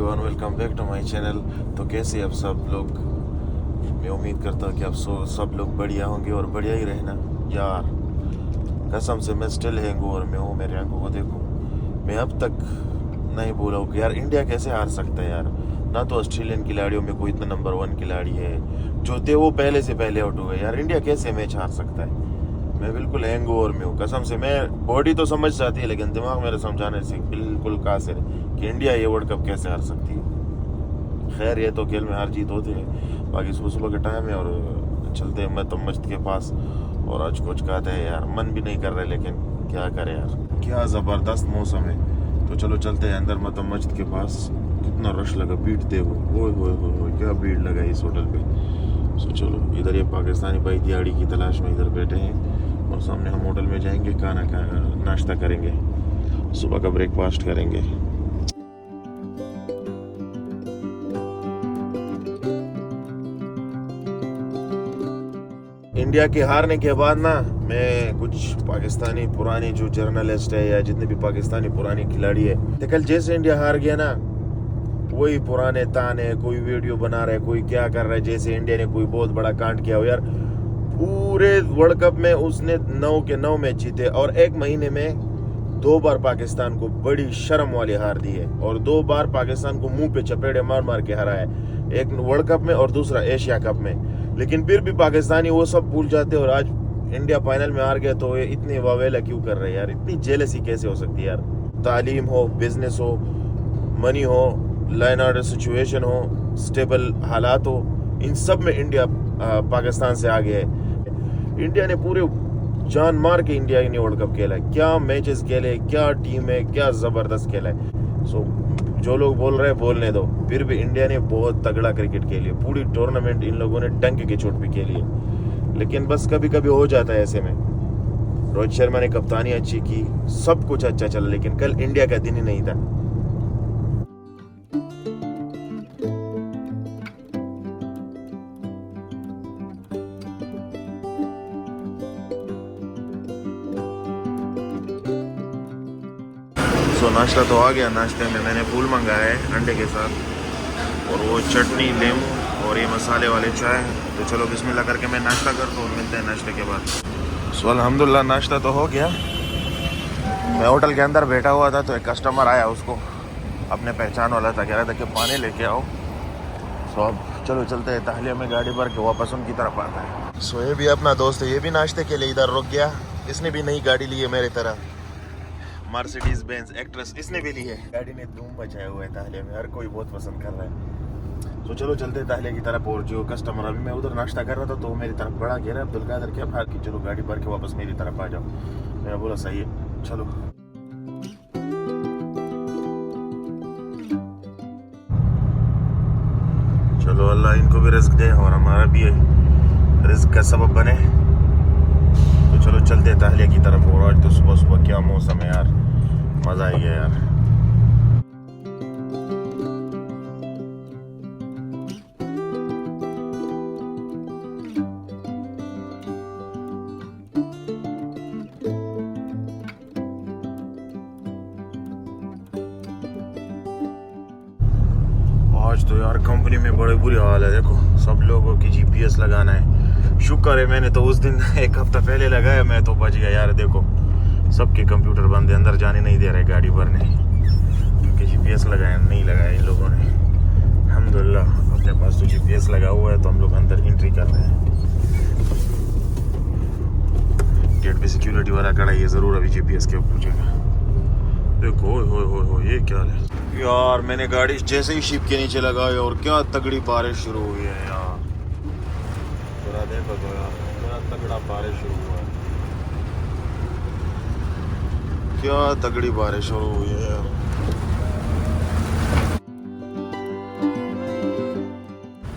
Everyone, welcome back to my channel. तो कैसे आप सब लोग? मैं उम्मीद करता हूँ कि आप सब लोग बढ़िया होंगे और बढ़िया ही रहना यार। कसम से मैं स्टिल हैंगओवर में हूँ। मेरे आंखों को देखो, मैं अब तक नहीं बोला हूँ कि यार इंडिया कैसे हार सकता है यार। ना तो ऑस्ट्रेलियन खिलाड़ियों में कोई इतना नंबर 1 खिलाड़ी है, जो थे वो पहले से पहले आउट हो गए। यार इंडिया कैसे मैच हार सकता है? मैं बिल्कुल हैंगओवर में हूँ कसम से। मैं बॉडी तो समझ जाती है लेकिन दिमाग मेरे समझाने से बिल्कुल कासिर है कि इंडिया ये वर्ल्ड कप कैसे हार सकती है। खैर ये तो खेल में हार जीत होती है। बाकी सुबह सुबह का टाइम है और चलते हैं मत मस्जिद के पास। और आज कुछ कहते हैं यार, मन भी नहीं कर रहे लेकिन क्या करें यार, क्या ज़बरदस्त मौसम है। तो चलो चलते हैं अंदर मत मस्जिद के पास। कितना रश लगा, भीड़ देखो, ओए होए होए क्या भीड़ लगा इस होटल पे। सो चलो, इधर ये पाकिस्तानी भाई दिहाड़ी की तलाश में इधर बैठे हैं और सामने हम होटल में जाएंगे, खाना का नाश्ता करेंगे, सुबह का ब्रेकफास्ट करेंगे। इंडिया के हारने के बाद ना, मैं कुछ पाकिस्तानी पुरानी जो जर्नलिस्ट है या जितने भी पाकिस्तानी पुरानी खिलाड़ी है, तो कल जैसे इंडिया हार गया ना, वही पुराने ताने, कोई वीडियो बना रहे, कोई क्या कर रहा है जैसे इंडिया ने कोई बहुत बड़ा कांड किया हो। यार पूरे वर्ल्ड कप में उसने 9 के 9 मैच जीते और एक महीने में 2 बार पाकिस्तान को बड़ी शर्म वाली हार दी है और 2 बार पाकिस्तान को मुंह पे चपेड़े मार मार के हराया है, एक वर्ल्ड कप में और दूसरा एशिया कप में। लेकिन फिर भी पाकिस्तानी वो सब भूल जाते और आज इंडिया फाइनल में हार गया तो ये इतनी वावेला क्यों कर रहे हैं यार? इतनी जेलसी कैसे हो सकती है यार? तालीम हो, बिजनेस हो, मनी हो, लाइन ऑर्डर सिचुएशन हो, स्टेबल हालात हो, इन सब में इंडिया पाकिस्तान से आगे है। इंडिया ने पूरे जान मार के इंडिया ने वर्ल्ड कप खेला है। क्या मैचेस खेले, क्या टीम है, क्या जबरदस्त खेला है। सो जो लोग बोल रहे हैं बोलने दो, फिर भी इंडिया ने बहुत तगड़ा क्रिकेट खेली है। पूरी टूर्नामेंट इन लोगों ने डंक की चोट भी खेली है। लेकिन बस कभी कभी हो जाता है ऐसे में। रोहित शर्मा ने कप्तानी अच्छी की, सब कुछ अच्छा चला, लेकिन कल इंडिया का दिन ही नहीं था। सो नाश्ता तो आ गया। नाश्ते में मैंने फूल मंगाया है अंडे के साथ और वो चटनी, नींबू और ये मसाले वाले चाय। तो चलो बिस्मिल्लाह करके मैं नाश्ता करता हूँ, मिलते हैं नाश्ते के बाद। सो अल्हम्दुलिल्लाह नाश्ता तो हो गया। मैं होटल के अंदर बैठा हुआ था तो एक कस्टमर आया, उसको अपने पहचान वाला था, कह रहा था कि पानी लेके आओ। सो अब चलो चलते हैं, ताहलिया में गाड़ी भर के वापस उनकी तरफ आता है। सो ये भी अपना दोस्त है, ये भी नाश्ते के लिए इधर रुक गया। इसने भी नई गाड़ी ली है मेरी तरह, मर्सिडीज बेंज एक्ट्रेस इसने भी ली है। गाड़ी ने धूम मचाया हुआ है ताहलिया में, हर कोई बहुत पसंद कर रहा है। तो चलो चलते ताहलिया की तरफ। और जो कस्टमर, अभी मैं उधर नाश्ता कर रहा था तो मेरी तरफ बड़ा कह रहा है, अब्दुल कादर क्या भाग की, चलो गाड़ी भर के वापस मेरी तरफ आ जाओ। मैंने बोला सही है चलो। चलो अल्लाह इनको भी रिस्क दे और हमारा भी रिस्क का सबब बने। तो चलो चलते ताहलिया की तरफ। और आज तो सुबह सुबह क्या मौसम है यार, मज़ा आ गया यार। आज तो यार कंपनी में बड़ी बुरी हाल है। देखो सब लोगों की जीपीएस लगाना है। शुक्र है मैंने तो उस दिन एक हफ्ता पहले लगाया, मैं तो बच गया यार। देखो सबके कंप्यूटर बंद है, अंदर जाने नहीं दे रहे गाड़ी भरने, क्योंकि जीपीएस लगाया नहीं लगाया इन लोगों ने। अल्हम्दुलिल्लाह अपने पास तो जीपीएस लगा हुआ है तो हम लोग अंदर एंट्री कर रहे हैं। गेट पे सिक्योरिटी वाला खड़ा है, ये जरूर अभी जीपीएस के पूछेगा। देखो हो ये क्या है यार। मैंने गाड़ी जैसे ही शिप के नीचे लगाई और क्या तगड़ी बारिश शुरू हुई है यार। जरा देखो तो यार, क्या तगड़ा बारिश शुरू हुआ है, क्या तगड़ी बारिश शुरू हुई है यार।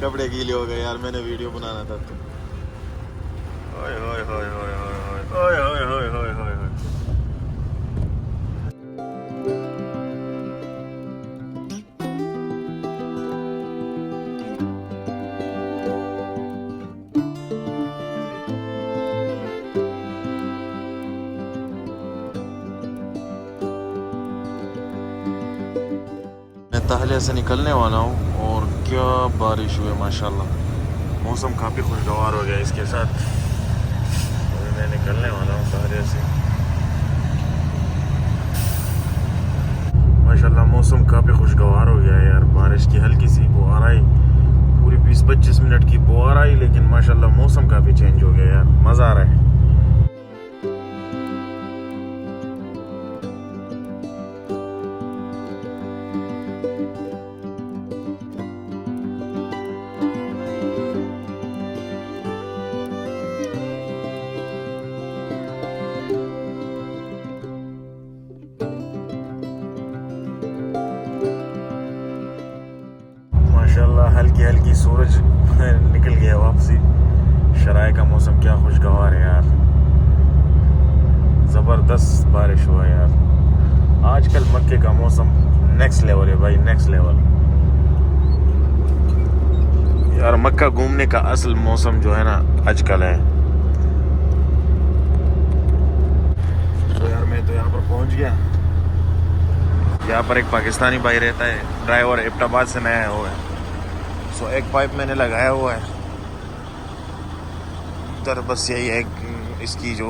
कपड़े गीले हो गए यार, मैंने वीडियो बनाना था तो। ओए होए होए होए होए होए होए होए होए होए। ताहलिया से निकलने वाला हूँ और क्या बारिश हुई माशाल्लाह। मौसम काफ़ी खुशगवार हो गया इसके साथ। अभी मैं निकलने वाला हूँ ताहलिया से। माशाल्लाह मौसम काफ़ी खुशगवार हो गया है यार। बारिश की हल्की सी बुआर आई, पूरी 20-25 मिनट की बुआर आई, लेकिन माशाल्लाह मौसम काफ़ी चेंज हो गया यार। मज़ा आ रहा है। माशाल्लाह हल्की हल्की सूरज निकल गया वापसी। शराय का मौसम क्या खुशगवार है यार। ज़बरदस्त बारिश हुआ यार। आजकल मक्के का मौसम नेक्स्ट लेवल है भाई, नेक्स्ट लेवल यार। मक्का घूमने का असल मौसम जो है ना आजकल है। तो यार मैं तो यहाँ पर पहुँच गया। यहाँ पर एक पाकिस्तानी भाई रहता है, ड्राइवर एबटाबाद से नया हुआ है। सो एक पाइप मैंने लगाया हुआ है इधर। बस यही है इसकी जो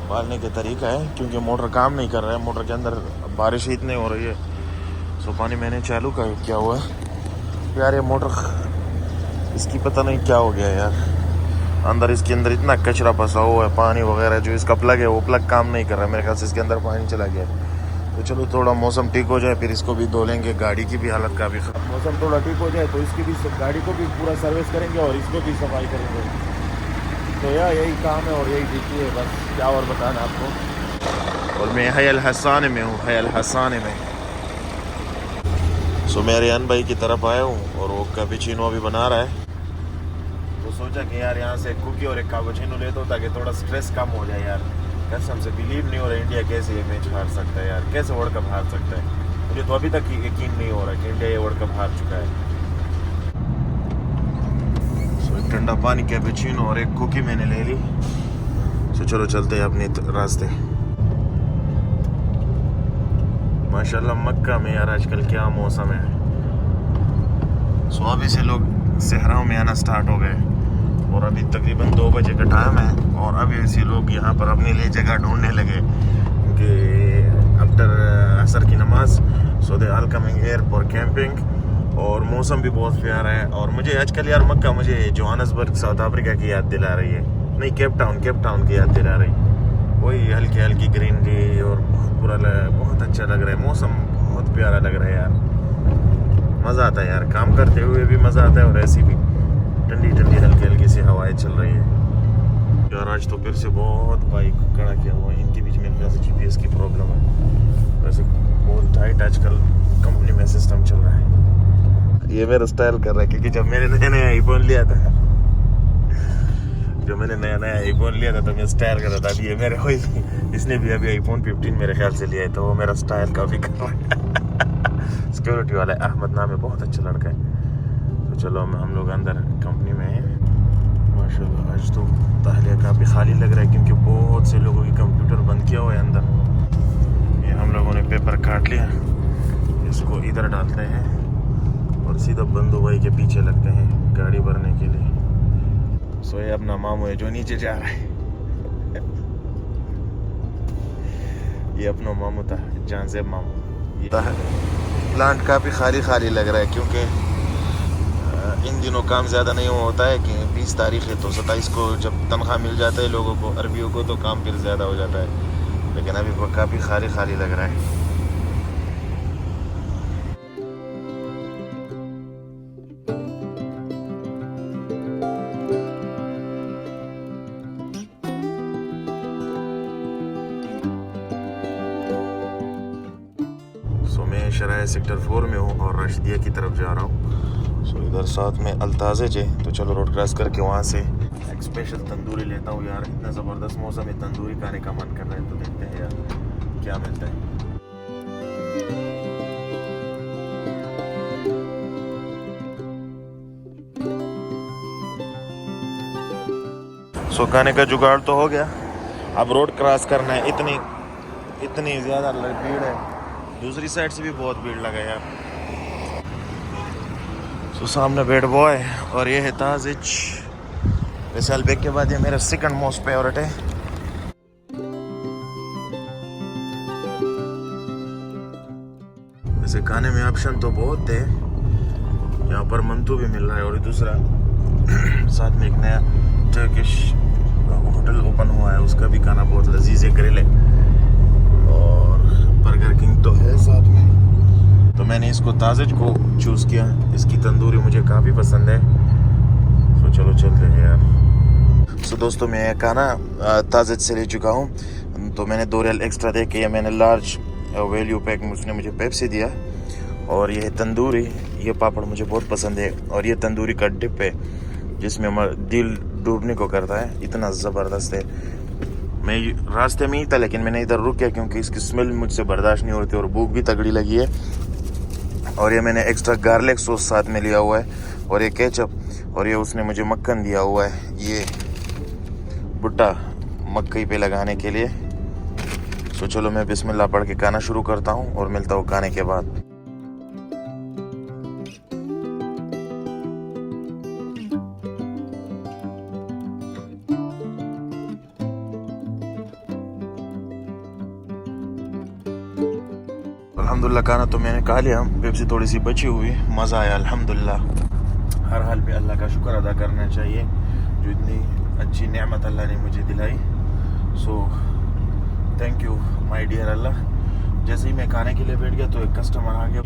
पालने का तरीका है, क्योंकि मोटर काम नहीं कर रहा है। मोटर के अंदर बारिश ही इतनी हो रही है। सो पानी मैंने चालू किया हुआ है यार। ये मोटर इसकी पता नहीं क्या हो गया यार। अंदर इसके अंदर इतना कचरा फंसा हुआ है, पानी वगैरह। जो इसका प्लग है वो प्लग काम नहीं कर रहा है मेरे ख्याल से। इसके अंदर पानी चला गया है। तो चलो थोड़ा मौसम ठीक हो जाए फिर इसको भी धो लेंगे। गाड़ी की भी हालत काफ़ी खराब। मौसम थोड़ा ठीक हो जाए तो इसकी भी गाड़ी को भी पूरा सर्विस करेंगे और इसको भी सफाई करेंगे। तो यार यही काम है और यही ड्यूटी है, बस क्या और बताना आपको। और मैं हयल हसाने में हूँ, हयल हसाने में। सो मैं रियान भाई की तरफ आया हूँ और वो कैपुचिनो भी बना रहा है। तो सोचा कि यार यहाँ से एक कुकी और एक कैपुचिनो ले दो ताकि थोड़ा स्ट्रेस कम हो जाए यार। कसम से बिलीव नहीं हो रहा इंडिया कैसे ये मैच हार सकता है यार। कैसे वर्ल्ड कप हार सकता है। मुझे तो अभी तक यकीन नहीं हो रहा कि इंडिया ये वर्ल्ड कप हार चुका है। सो एक ठंडा पानी कैपुचिनो और एक कुकी मैंने ले ली। सो चलो चलते हैं अपने रास्ते। माशाल्लाह मक्का में यार आजकल क्या मौसम है। सो अभी से लोग सहराओं में आना स्टार्ट हो गए और अभी तकरीबन 2 बजे का टाइम है और अभी ऐसे लोग यहाँ पर अपने लिए जगह ढूंढने लगे कि आफ्टर असर की नमाज। So they all coming here for camping. और मौसम भी बहुत प्यारा है। और मुझे आजकल यार मक्का मुझे जोहान्सबर्ग साउथ अफ्रीका की याद दिला रही है। नहीं, केप टाउन की याद दिला रही। वही हल्की हल्की ग्रीनरी और बहुत अच्छा लग रहा है। मौसम बहुत प्यारा लग रहा है यार। मज़ा आता है यार, काम करते हुए भी मज़ा आता है और ऐसी भी ठंडी ठंडी हल्की हल्की सी हवाएं चल रही है यार। आज तो फिर से बहुत बाइक खड़ा किया हुआ है। इनके बीच में मेरे से GPS की प्रॉब्लम है। वैसे बहुत टाइट आजकल कंपनी में सिस्टम चल रहा है। ये मेरा स्टाइल कर रहा है क्योंकि जब मैंने नया आईफोन लिया था तो मैं स्टाइल कर रहा था। अभी ये मेरे हुई इसने भी अभी iPhone 15 मेरे ख्याल से लिया है, तो वो मेरा स्टाइल काफ़ी कर रहा है। सिक्योरिटी वाला अहमद नाम है, बहुत अच्छा लड़का है। तो चलो हम लोग अंदर कंपनी में हैं। माशाल्लाह आज तो ताहलिया काफ़ी खाली लग रहा है क्योंकि बहुत से लोगों की कंप्यूटर बंद किया हुआ है अंदर। ये हम लोगों ने पेपर काट लिया, इसको इधर डालते हैं और सीधा बंदू भाई के पीछे लगते हैं गाड़ी भरने के लिए। सो ये अपना मामू है जो नीचे जा रहा है। ये अपना मामू था, जान से मामू। ये प्लांट काफ़ी खाली लग रहा है क्योंकि इन दिनों काम ज़्यादा नहीं होता है कि 20 तारीख है तो 27 को जब तनख्वाह मिल जाता है लोगों को, अरबियों को, तो काम फिर ज़्यादा हो जाता है। लेकिन अभी काफ़ी खाली लग रहा है। सो मैं शराय सेक्टर 4 में हूँ और रशदिया की तरफ जा रहा हूँ। सो इधर साथ में अल्ताज़े है, तो चलो रोड क्रॉस करके वहाँ से एक स्पेशल तंदूरी लेता हूँ यार। इतना ज़बरदस्त मौसम है, तंदूरी खाने का मन कर रहा है, तो देखते हैं यार क्या मिलता है। सो खाने का जुगाड़ तो हो गया, अब रोड क्रॉस करना है। इतनी ज़्यादा भीड़ है दूसरी साइड से भी बहुत भीड़ लगा यार। तो सामने बेड बॉय और ये है ताजिज। वैसे अलबेक के बाद ये मेरा सेकंड मोस्ट फेवरेट है। वैसे खाने में ऑप्शन तो बहुत थे, यहाँ पर मंतू भी मिल रहा है और दूसरा साथ में एक नया टर्किश होटल ओपन हुआ है, उसका भी खाना बहुत लजीज है, ग्रिल है और बर्गर किंग तो है साथ में। तो मैंने इसको ताजिज को चूज़ किया, इसकी तंदूरी मुझे काफ़ी पसंद है। तो चलो चलते हैं यार। सो दोस्तों मैं खाना ताजिज से ले चुका हूँ, तो मैंने 2 रियल एक्स्ट्रा दे के मैंने लार्ज वैल्यू पैक में उसने मुझे पेप्सी दिया। और ये तंदूरी, ये पापड़ मुझे बहुत पसंद है और ये तंदूरी का डिप है जिसमें दिल डूबने को करता है, इतना ज़बरदस्त है। मैं रास्ते में ही था लेकिन मैंने इधर रुक गया क्योंकि इसकी स्मेल मुझसे बर्दाश्त नहीं होती और भूख भी तगड़ी लगी है। और ये मैंने एक्स्ट्रा गार्लिक सॉस साथ में लिया हुआ है और ये केचप, और ये उसने मुझे मक्खन दिया हुआ है, ये भुट्टा मक्कई पे लगाने के लिए। तो चलो मैं बिस्मिल्लाह पढ़ के खाना शुरू करता हूँ और मिलता हूँ खाने के बाद। अल्हम्दुलिल्लाह खाना तो मैंने खा लिया, पेप्सी थोड़ी सी बची हुई, मज़ा आया अल्हम्दुलिल्लाह। हर हाल पे अल्लाह का शुक्र अदा करना चाहिए जो इतनी अच्छी नेमत अल्लाह ने मुझे दिलाई। So thank you my dear अल्लाह। जैसे ही मैं खाने के लिए बैठ गया तो एक कस्टमर आ गया।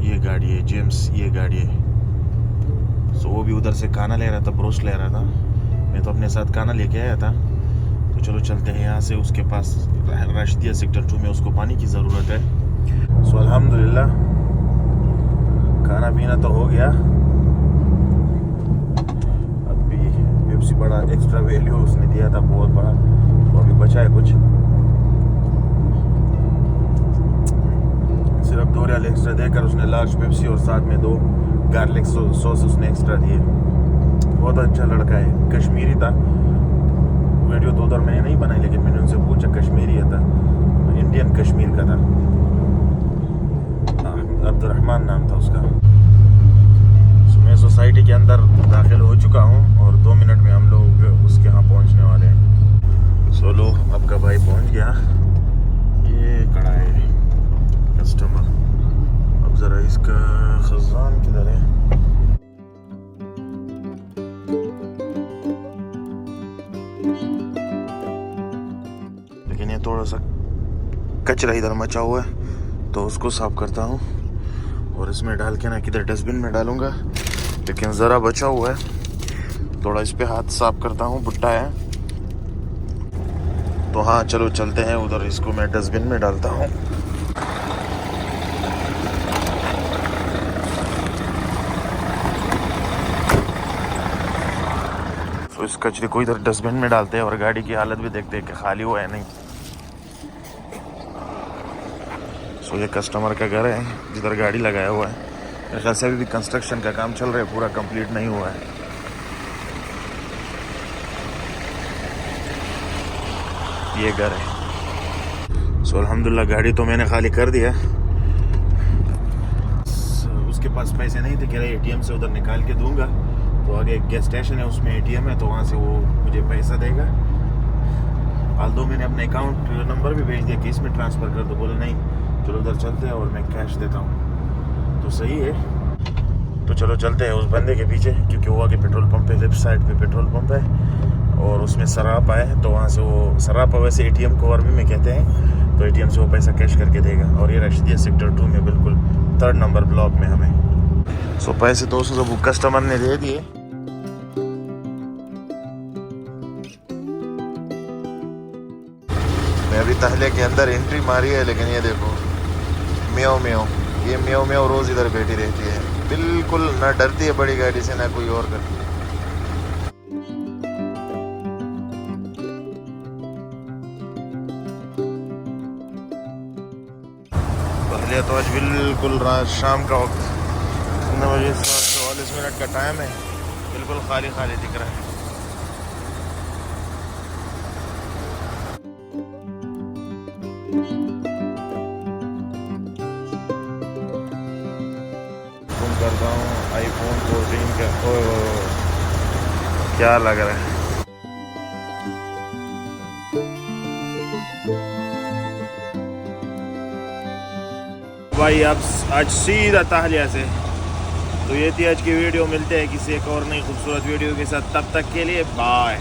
ये गाड़ी है जेम्स, ये गाड़ी है। सो वो भी उधर से खाना ले रहा था, ब्रोस्ट ले रहा था। मैं तो अपने साथ खाना लेके आया था। तो चलो चलते हैं यहाँ से उसके पास, राशिदिया सेक्टर 2 में उसको पानी की ज़रूरत है। सो अल्हम्दुलिल्लाह खाना पीना तो हो गया। अभी पेप्सी बड़ा एक्स्ट्रा वैल्यू उसने दिया था, बहुत बड़ा, तो अभी बचा है कुछ। सिर्फ 2 रियल एक्स्ट्रा देकर उसने लार्ज पेप्सी और साथ में 2 गार्लिक सॉस उसने एक्स्ट्रा दिए। बहुत अच्छा लड़का है, कश्मीरी था। वीडियो तो उधर मैंने नहीं बनाई लेकिन मैंने उनसे पूछा, कश्मीरी है था, इंडियन कश्मीर का था, अब्दुर्रहमान नाम था उसका। सो मैं सोसाइटी के अंदर दाखिल हो चुका हूँ और 2 मिनट में हम लोग उसके यहाँ पहुँचने वाले हैं। सो लो आपका भाई पहुँच गया, ये खड़ा है कस्टमर। अब ज़रा इसका खजान किधर है? लेकिन ये थोड़ा सा कचरा इधर मचा हुआ है तो उसको साफ करता हूँ और इसमें डाल के ना किधर डस्टबिन में डालूंगा, लेकिन ज़रा बचा हुआ है, थोड़ा इस पे हाथ साफ करता हूँ, भुट्टा है। तो हाँ चलो चलते हैं उधर, इसको मैं डस्टबिन में डालता हूँ। तो इस कचरे को इधर डस्टबिन में डालते हैं और गाड़ी की हालत भी देखते हैं कि खाली हुआ है नहीं। सो ये कस्टमर का घर है जिधर गाड़ी लगाया हुआ है। मेरे ख्याल से अभी भी कंस्ट्रक्शन का काम चल रहा है, पूरा कंप्लीट नहीं हुआ है। ये घर है। सो अल्हम्दुलिल्लाह गाड़ी तो मैंने खाली कर दिया। उसके पास पैसे नहीं थे, कह रहे ATM से उधर निकाल के दूंगा। तो आगे एक गैस स्टेशन है, उसमें ATM है, तो वहाँ से वो मुझे पैसा देगा। आल्दो मैंने अपने अकाउंट नंबर भी भेज दिया कि इसमें ट्रांसफ़र कर दो, बोले नहीं चलो उधर चलते हैं और मैं कैश देता हूँ। तो सही है, तो चलो चलते हैं उस बंदे के पीछे, क्योंकि वो आगे पेट्रोल पंप है, लेफ्ट साइड पे पेट्रोल पंप है और उसमें सरापा है। तो वहाँ से वो सरापा वैसे ATM को अरबी में कहते हैं, तो ATM से वो पैसा कैश करके देगा। और ये राशिदिया सेक्टर 2 में बिल्कुल 3rd नंबर ब्लॉक में हमें। सो पैसे 200 वो कस्टमर ने दे दिए। मैं अभी तहले के अंदर एंट्री मारी है, लेकिन ये देखो म्याओ म्याओ, ये म्याओ म्याओ रोज़ इधर बैठी रहती है, बिल्कुल ना डरती है बड़ी गाड़ी से ना कोई और करती। पहले तो आज बिल्कुल रात शाम का वक्त 9:44 का टाइम है, बिल्कुल खाली खाली दिख रहा है। करता हूँ iPhone 14 का। ओह क्या लग रहा है भाई। अब आज सीधा ताहलिया से। तो ये थी आज की वीडियो, मिलते हैं किसी एक और नई खूबसूरत वीडियो के साथ, तब तक के लिए बाय।